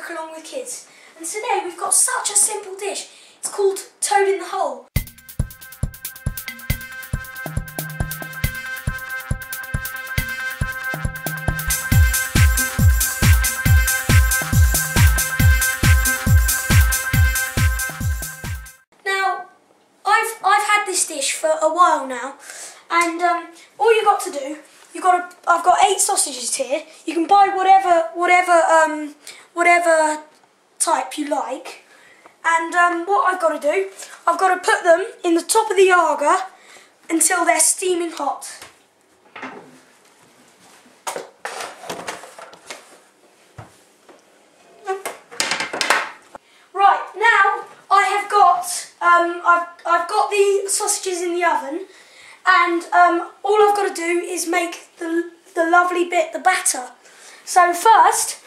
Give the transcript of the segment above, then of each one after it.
cook along with kids. And today we've got such a simple dish. It's called toad in the hole. Now, I've had this dish for a while now, and all you got to do, I've got 8 sausages here. You can buy whatever type you like. And what I've got to do, I've got to put them in the top of the Yaga until they're steaming hot. Right, now I have got I've got the sausages in the oven, and all I've got to do is make the lovely bit, the batter. So first,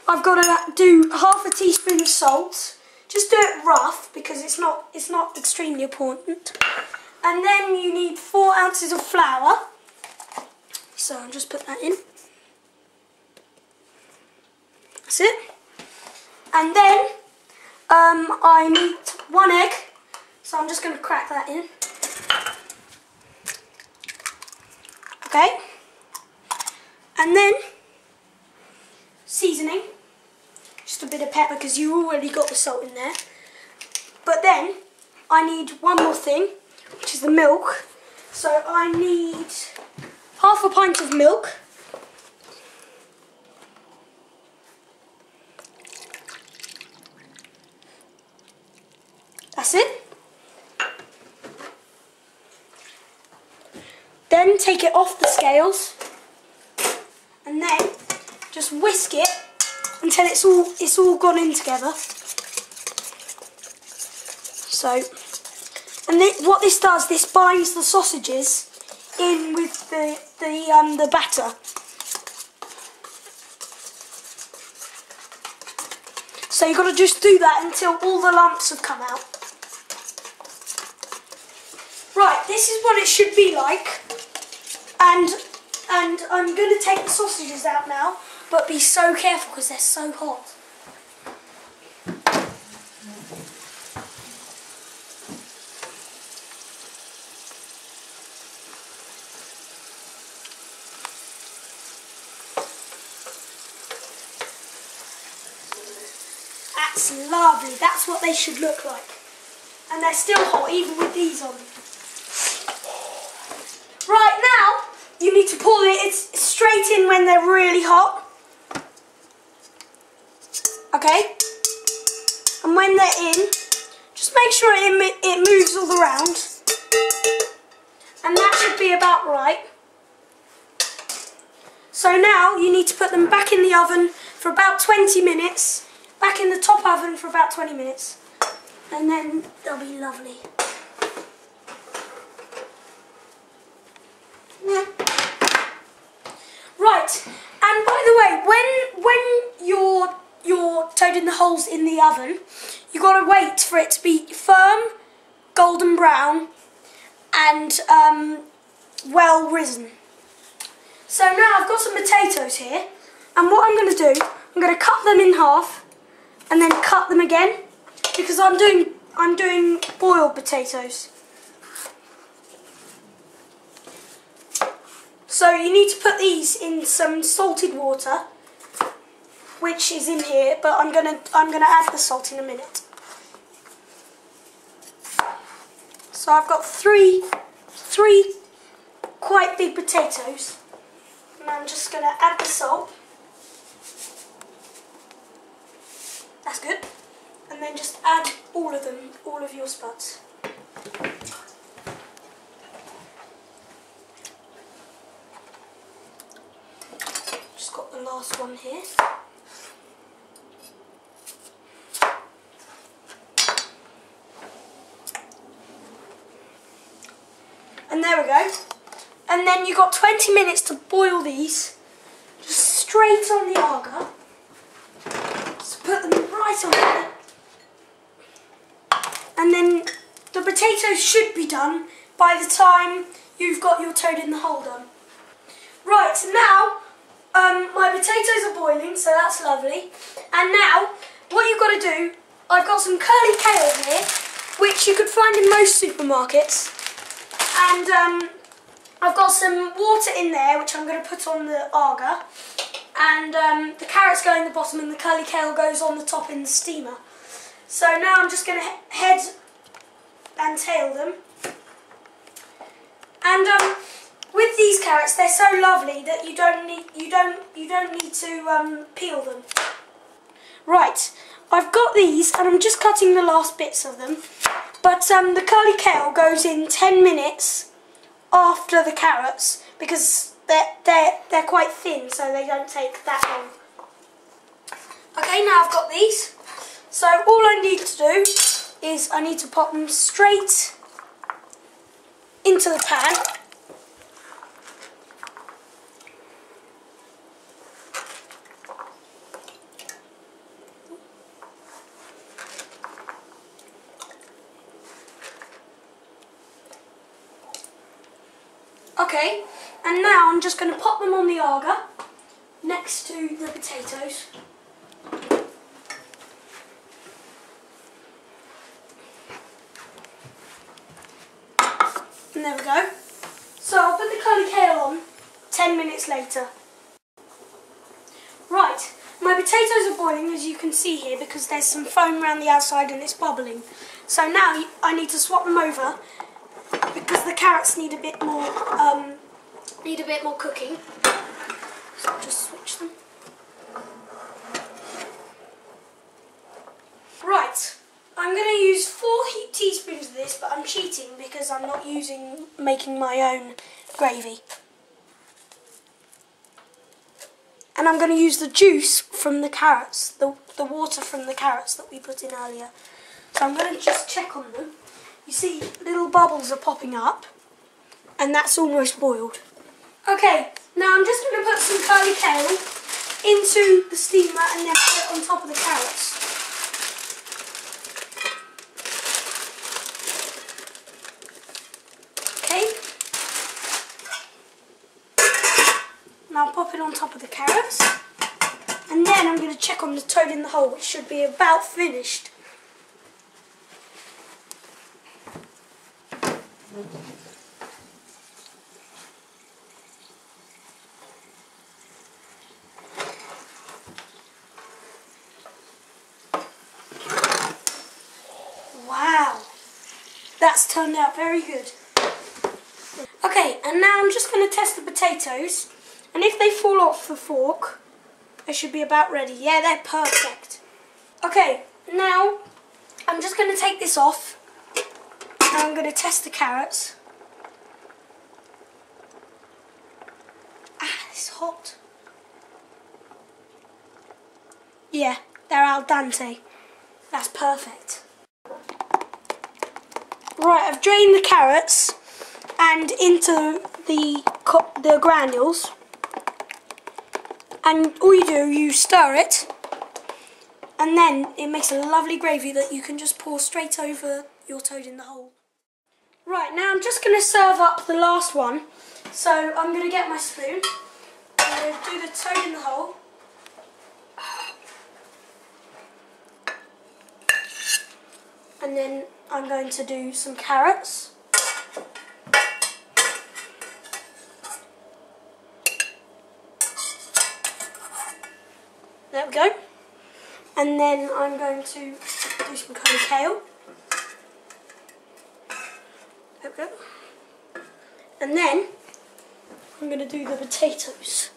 I've got to do half a teaspoon of salt. Just do it rough because it's not extremely important. And then you need 4 ounces of flour. So I'll just put that in. That's it. And then I need 1 egg. So I'm just going to crack that in. Okay. And then seasoning. Just a bit of pepper because you already got the salt in there. But then I need one more thing, which is the milk. So I need half a pint of milk. That's it. Then take it off the scales, and then just whisk it until it's all gone in together. So, and what this does, this binds the sausages in with the batter. So you've got to just do that until all the lumps have come out. Right, this is what it should be like. And I'm going to take the sausages out now, but be so careful because they're so hot. That's lovely, that's what they should look like. And they're still hot even with these on. Right, now you need to pull it straight in when they're really hot. Okay? And when they're in, just make sure it moves all around. And that should be about right. So now you need to put them back in the oven for about 20 minutes. Back in the top oven for about 20 minutes. And then they'll be lovely. Yeah. Right, and by the way, when your toad in the hole's in the oven, you've got to wait for it to be firm, golden brown, and well risen. So now I've got some potatoes here, and what I'm going to do, I'm going to cut them in half, and then cut them again, because I'm doing boiled potatoes. So you need to put these in some salted water, which is in here, but I'm gonna add the salt in a minute. So I've got three quite big potatoes, and I'm just gonna add the salt. That's good. And then just add all of them, all of your spuds. Just got the last one here. And there we go. And then you've got 20 minutes to boil these, just straight on the Yaga. Just put them right on there. And then the potatoes should be done by the time you've got your toad in the hole done. Right, now my potatoes are boiling, so that's lovely. And now what you've got to do, I've got some curly kale here, which you could find in most supermarkets, and I've got some water in there which I'm going to put on the agar, and the carrots go in the bottom and the curly kale goes on the top in the steamer. So now I'm just going to head and tail them. And with these carrots, they're so lovely that you don't need to peel them. Right, I've got these and I'm just cutting the last bits of them. But the curly kale goes in 10 minutes after the carrots because they're quite thin, so they don't take that long. Okay, now I've got these. So all I need to do is I need to pop them straight into the pan. Okay, and now I'm just going to pop them on the agar next to the potatoes. And there we go. So I'll put the curly kale on 10 minutes later. Right, my potatoes are boiling, as you can see here, because there's some foam around the outside and it's bubbling. So now I need to swap them over because the carrots need a bit more cooking. So I'll just switch them. Right, I'm going to use 4 teaspoons of this, but I'm cheating because I'm not making my own gravy. And I'm going to use the juice from the carrots, the water from the carrots that we put in earlier. So I'm going to just check on them. You see little bubbles are popping up, and that's almost boiled. Okay, now I'm just going to put some curly kale into the steamer and then put it on top of the carrots. Okay. Now I'll pop it on top of the carrots, and then I'm going to check on the toad in the hole, which should be about finished. Wow, that's turned out very good. Okay, and now I'm just going to test the potatoes, and if they fall off the fork, they should be about ready. Yeah, they're perfect. Okay, now I'm just going to take this off, and I'm going to test the carrots. Ah, it's hot. Yeah, they're al dente. That's perfect. Right, I've drained the carrots and into the granules, and all you do, you stir it, and then it makes a lovely gravy that you can just pour straight over your toad in the hole. Right, now I'm just going to serve up the last one, so I'm going to get my spoon, I'm going to do the toad in the hole. And then I'm going to do some carrots. There we go. And then I'm going to do some curly kale. There we go. And then I'm going to do the potatoes.